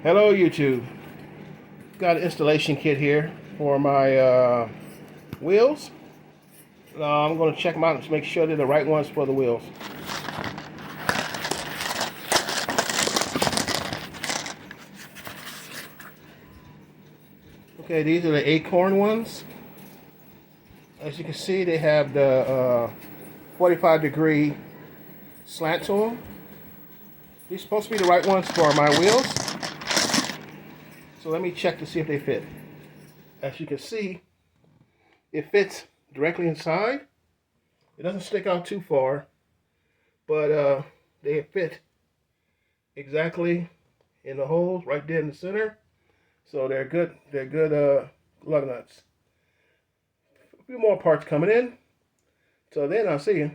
Hello YouTube. Got an installation kit here for my wheels. I'm going to check them out and make sure they're the right ones for the wheels. Okay, these are the Àcorn ones. As you can see, they have the 45-degree slant to them. These are supposed to be the right ones for my wheels. So let me check to see if they fit. As you can see, it fits directly inside. It doesn't stick out too far, but they fit exactly in the holes right there in the center. So they're good. They're good lug nuts. A few more parts coming in. So then I'll see you.